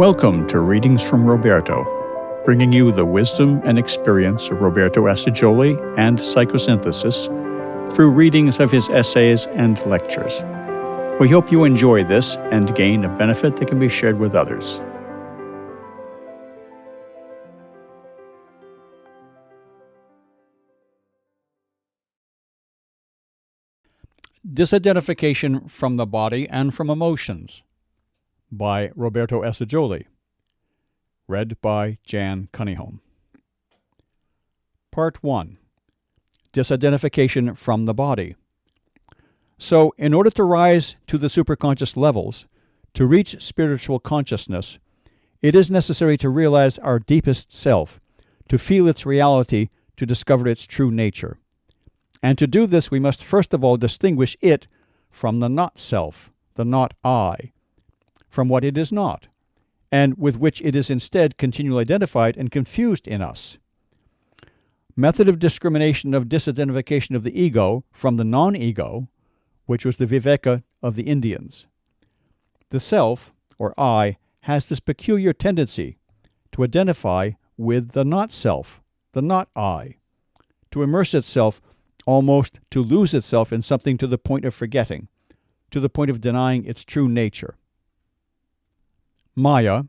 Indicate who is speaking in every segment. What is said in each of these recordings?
Speaker 1: Welcome to Readings from Roberto, bringing you the wisdom and experience of Roberto Assagioli and Psychosynthesis through readings of his essays and lectures. We hope you enjoy this and gain a benefit that can be shared with others. Disidentification from the Body and from Emotions by Roberto Assagioli. Read by Jan Kuniholm. Part 1. Disidentification from the Body. So, in order to rise to the superconscious levels, to reach spiritual consciousness, it is necessary to realize our deepest self, to feel its reality, to discover its true nature. And to do this, we must first of all distinguish it from the not self, the not I, from what it is not, and with which it is instead continually identified and confused in us. Method of discrimination of disidentification of the ego from the non-ego, which was the viveka of the Indians. The self, or I, has this peculiar tendency to identify with the not self, the not I, to immerse itself, almost to lose itself in something to the point of forgetting, to the point of denying its true nature. Maya,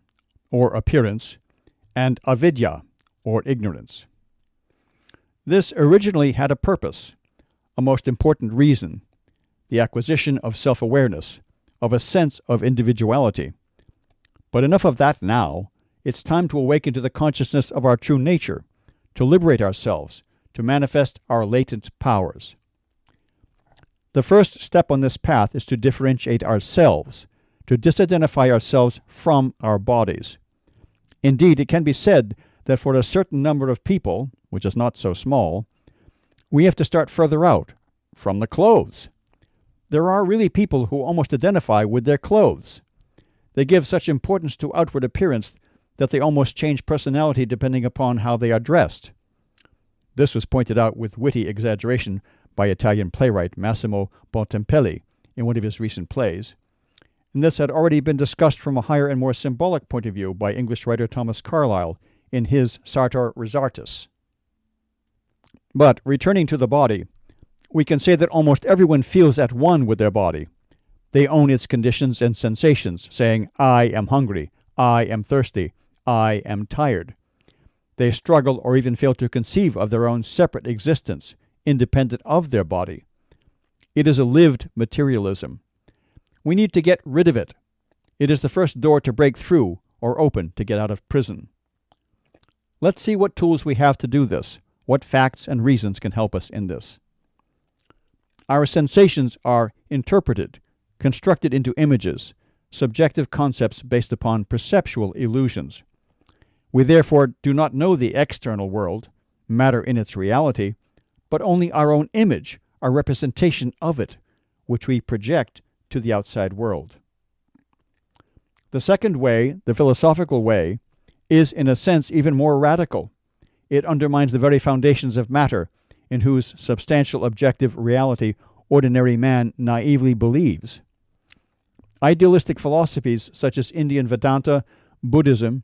Speaker 1: or appearance, and avidya, or ignorance. This originally had a purpose, a most important reason, the acquisition of self-awareness, of a sense of individuality. But enough of that now. It's time to awaken to the consciousness of our true nature, to liberate ourselves, to manifest our latent powers. The first step on this path is to differentiate ourselves, to disidentify ourselves from our bodies. Indeed, it can be said that for a certain number of people, which is not so small, we have to start further out, from the clothes. There are really people who almost identify with their clothes. They give such importance to outward appearance that they almost change personality depending upon how they are dressed. This was pointed out with witty exaggeration by Italian playwright Massimo Bontempelli in one of his recent plays, and this had already been discussed from a higher and more symbolic point of view by English writer Thomas Carlyle in his Sartor Resartus. But, returning to the body, we can say that almost everyone feels at one with their body. They own its conditions and sensations, saying, I am hungry, I am thirsty, I am tired. They struggle or even fail to conceive of their own separate existence, independent of their body. It is a lived materialism. We need to get rid of it. It is the first door to break through or open to get out of prison. Let's see what tools we have to do this, what facts and reasons can help us in this. Our sensations are interpreted, constructed into images, subjective concepts based upon perceptual illusions. We therefore do not know the external world, matter in its reality, but only our own image, our representation of it, which we project to the outside world. The second way, the philosophical way, is in a sense even more radical. It undermines the very foundations of matter, in whose substantial objective reality ordinary man naively believes. Idealistic philosophies such as Indian Vedanta, Buddhism,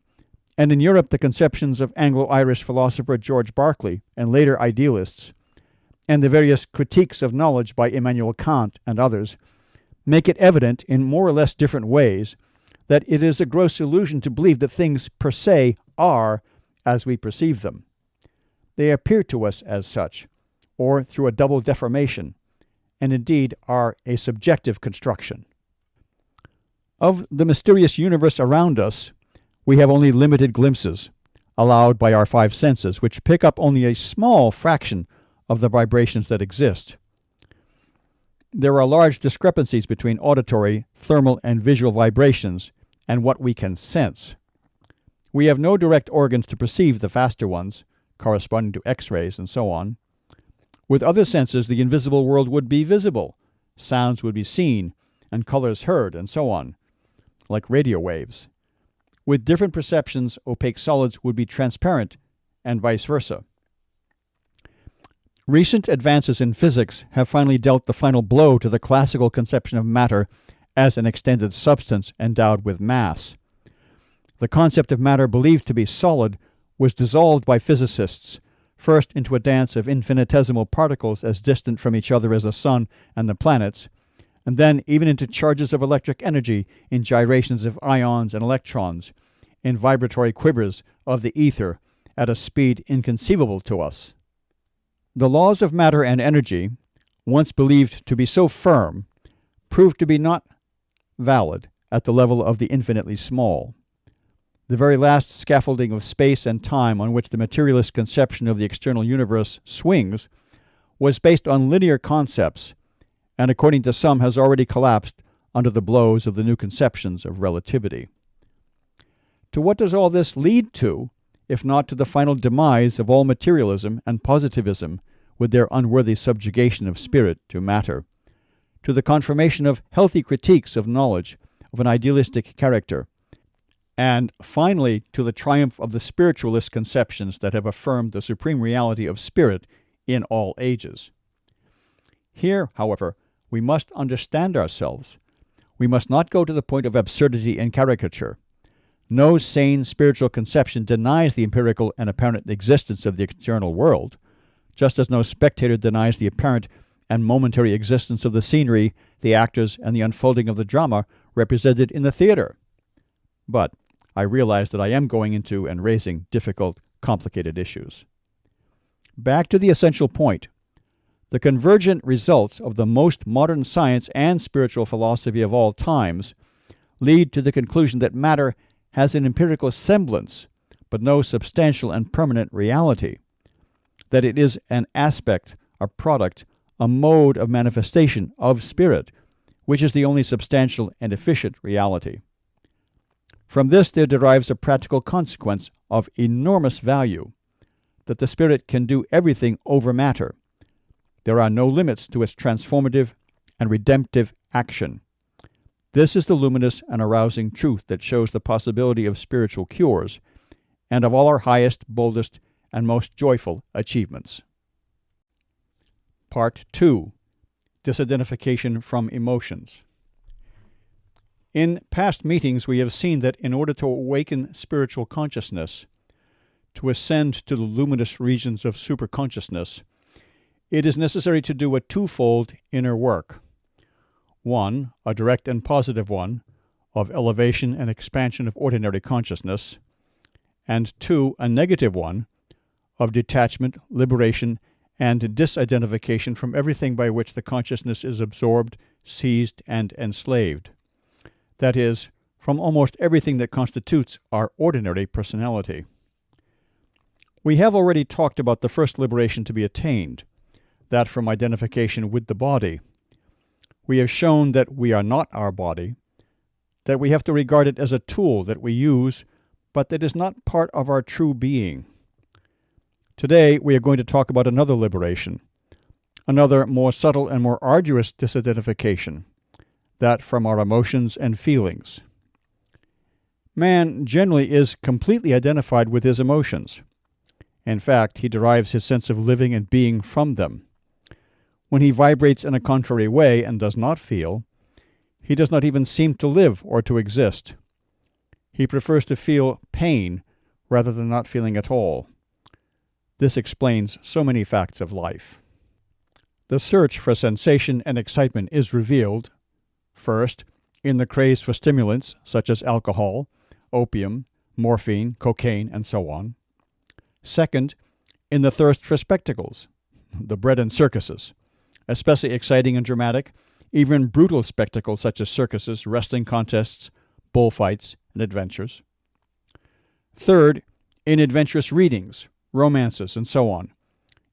Speaker 1: and in Europe the conceptions of Anglo-Irish philosopher George Berkeley and later idealists, and the various critiques of knowledge by Immanuel Kant and others, make it evident in more or less different ways that it is a gross illusion to believe that things per se are as we perceive them. They appear to us as such, or through a double deformation, and indeed are a subjective construction. Of the mysterious universe around us, we have only limited glimpses, allowed by our five senses, which pick up only a small fraction of the vibrations that exist. There are large discrepancies between auditory, thermal, and visual vibrations and what we can sense. We have no direct organs to perceive the faster ones, corresponding to X-rays and so on. With other senses, the invisible world would be visible, sounds would be seen, and colors heard, and so on, like radio waves. With different perceptions, opaque solids would be transparent, and vice versa. Recent advances in physics have finally dealt the final blow to the classical conception of matter as an extended substance endowed with mass. The concept of matter believed to be solid was dissolved by physicists, first into a dance of infinitesimal particles as distant from each other as the sun and the planets, and then even into charges of electric energy in gyrations of ions and electrons, in vibratory quivers of the ether at a speed inconceivable to us. The laws of matter and energy, once believed to be so firm, proved to be not valid at the level of the infinitely small. The very last scaffolding of space and time on which the materialist conception of the external universe swings was based on linear concepts, and according to some has already collapsed under the blows of the new conceptions of relativity. To what does all this lead to, if not to the final demise of all materialism and positivism with their unworthy subjugation of spirit to matter, to the confirmation of healthy critiques of knowledge of an idealistic character, and finally to the triumph of the spiritualist conceptions that have affirmed the supreme reality of spirit in all ages? Here, however, we must understand ourselves. We must not go to the point of absurdity and caricature. No sane spiritual conception denies the empirical and apparent existence of the external world, just as no spectator denies the apparent and momentary existence of the scenery, the actors, and the unfolding of the drama represented in the theater. But I realize that I am going into and raising difficult, complicated issues. Back to the essential point. The convergent results of the most modern science and spiritual philosophy of all times lead to the conclusion that matter has an empirical semblance, but no substantial and permanent reality, that it is an aspect, a product, a mode of manifestation of spirit, which is the only substantial and efficient reality. From this there derives a practical consequence of enormous value, that the spirit can do everything over matter. There are no limits to its transformative and redemptive action. This is the luminous and arousing truth that shows the possibility of spiritual cures and of all our highest, boldest, and most joyful achievements. Part 2. Disidentification from emotions. In past meetings we have seen that in order to awaken spiritual consciousness, to ascend to the luminous regions of superconsciousness, it is necessary to do a twofold inner work. One, a direct and positive one, of elevation and expansion of ordinary consciousness, and two, a negative one, of detachment, liberation, and disidentification from everything by which the consciousness is absorbed, seized, and enslaved. That is, from almost everything that constitutes our ordinary personality. We have already talked about the first liberation to be attained, that from identification with the body. We have shown that we are not our body, that we have to regard it as a tool that we use, but that is not part of our true being. Today we are going to talk about another liberation, another more subtle and more arduous disidentification, that from our emotions and feelings. Man generally is completely identified with his emotions. In fact, he derives his sense of living and being from them. When he vibrates in a contrary way and does not feel, he does not even seem to live or to exist. He prefers to feel pain rather than not feeling at all. This explains so many facts of life. The search for sensation and excitement is revealed, first, in the craze for stimulants such as alcohol, opium, morphine, cocaine, and so on. Second, in the thirst for spectacles, the bread and circuses, especially exciting and dramatic, even brutal spectacles such as circuses, wrestling contests, bullfights, and adventures. Third, in adventurous readings, romances, and so on,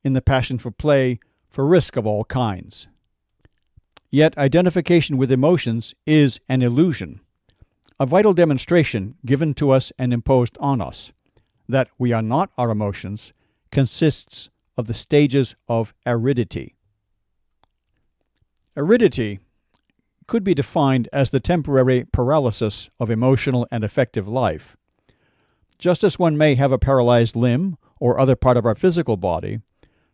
Speaker 1: in the passion for play, for risk of all kinds. Yet identification with emotions is an illusion, a vital demonstration given to us and imposed on us, that we are not our emotions, consists of the stages of aridity. Aridity could be defined as the temporary paralysis of emotional and affective life. Just as one may have a paralyzed limb or other part of our physical body,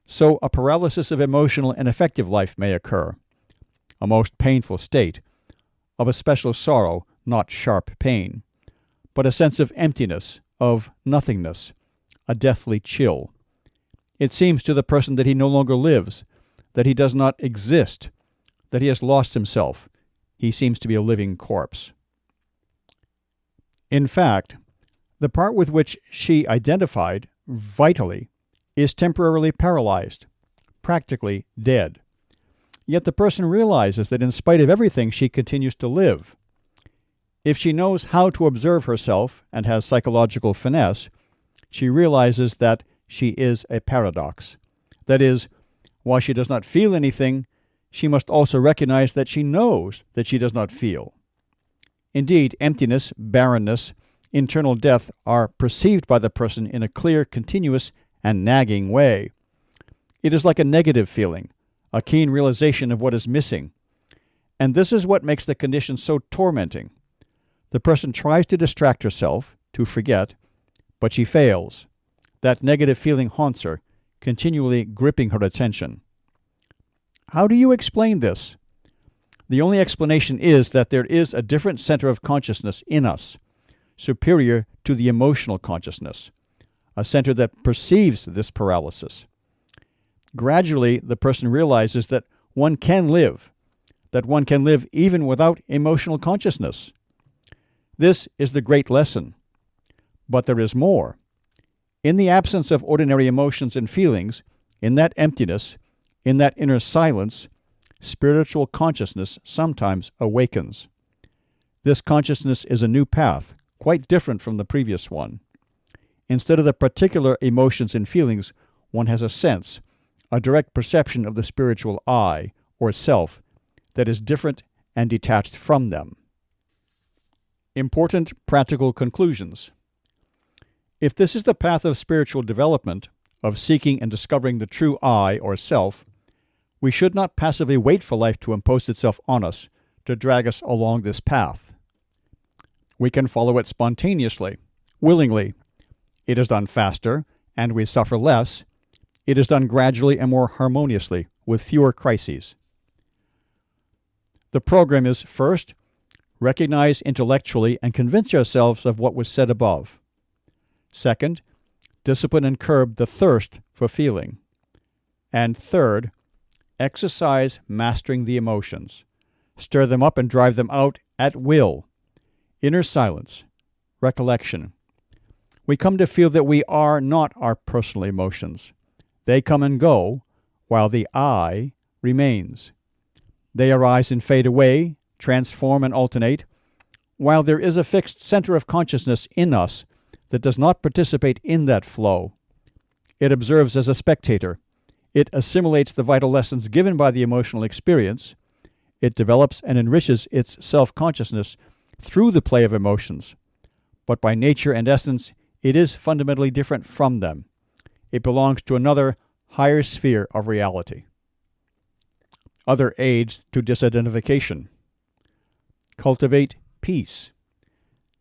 Speaker 1: so a paralysis of emotional and affective life may occur, a most painful state, of a special sorrow, not sharp pain, but a sense of emptiness, of nothingness, a deathly chill. It seems to the person that he no longer lives, that he does not exist, that he has lost himself. He seems to be a living corpse. In fact, the part with which she identified, vitally, is temporarily paralyzed, practically dead. Yet the person realizes that in spite of everything, she continues to live. If she knows how to observe herself and has psychological finesse, she realizes that she is a paradox. That is, while she does not feel anything, she must also recognize that she knows that she does not feel. Indeed, emptiness, barrenness, internal death are perceived by the person in a clear, continuous, and nagging way. It is like a negative feeling, a keen realization of what is missing. And this is what makes the condition so tormenting. The person tries to distract herself, to forget, but she fails. That negative feeling haunts her, continually gripping her attention. How do you explain this? The only explanation is that there is a different center of consciousness in us, superior to the emotional consciousness, a center that perceives this paralysis. Gradually, the person realizes that one can live even without emotional consciousness. This is the great lesson. But there is more. In the absence of ordinary emotions and feelings, in that emptiness, in that inner silence, spiritual consciousness sometimes awakens. This consciousness is a new path, quite different from the previous one. Instead of the particular emotions and feelings, one has a sense, a direct perception of the spiritual I, or self, that is different and detached from them. Important practical conclusions. If this is the path of spiritual development, of seeking and discovering the true I, or self, we should not passively wait for life to impose itself on us, to drag us along this path. We can follow it spontaneously, willingly. It is done faster, and we suffer less. It is done gradually and more harmoniously, with fewer crises. The program is, first, recognize intellectually and convince ourselves of what was said above. Second, discipline and curb the thirst for feeling. And third, exercise mastering the emotions. Stir them up and drive them out at will. Inner silence, recollection. We come to feel that we are not our personal emotions. They come and go, while the I remains. They arise and fade away, transform and alternate, while there is a fixed center of consciousness in us that does not participate in that flow. It observes as a spectator. It assimilates the vital lessons given by the emotional experience. It develops and enriches its self-consciousness through the play of emotions. But by nature and essence, it is fundamentally different from them. It belongs to another, higher sphere of reality. Other aids to disidentification. Cultivate peace.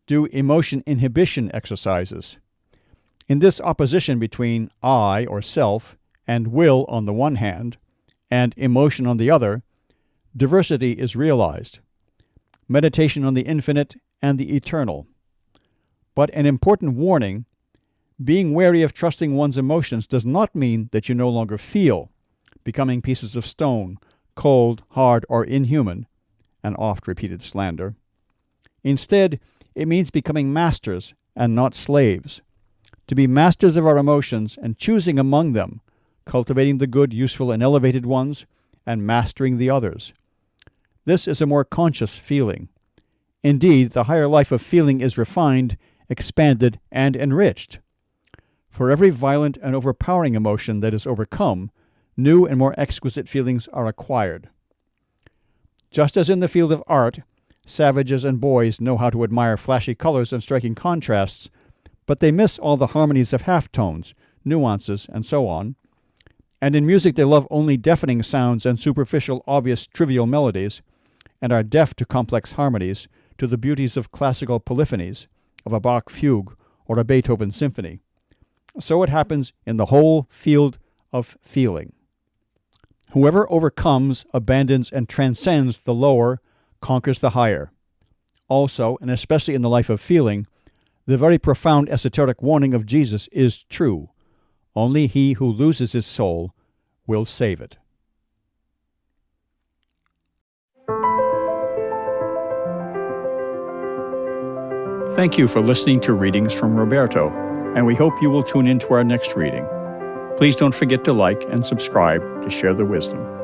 Speaker 1: Do emotion inhibition exercises. In this opposition between I, or self, and will on the one hand, and emotion on the other, diversity is realized. Meditation on the infinite and the eternal. But an important warning, being wary of trusting one's emotions does not mean that you no longer feel, becoming pieces of stone, cold, hard, or inhuman, an oft-repeated slander. Instead, it means becoming masters and not slaves. To be masters of our emotions and choosing among them, cultivating the good, useful, and elevated ones, and mastering the others. This is a more conscious feeling. Indeed, the higher life of feeling is refined, expanded, and enriched. For every violent and overpowering emotion that is overcome, new and more exquisite feelings are acquired. Just as in the field of art, savages and boys know how to admire flashy colors and striking contrasts, but they miss all the harmonies of halftones, nuances, and so on. And in music they love only deafening sounds and superficial, obvious, trivial melodies, and are deaf to complex harmonies, to the beauties of classical polyphonies, of a Bach fugue or a Beethoven symphony. So it happens in the whole field of feeling. Whoever overcomes, abandons, and transcends the lower conquers the higher. Also, and especially in the life of feeling, The very profound esoteric warning of Jesus is true. Only he who loses his soul will save it. Thank you for listening to Readings from Roberto, and we hope you will tune in to our next reading. Please don't forget to like and subscribe to share the wisdom.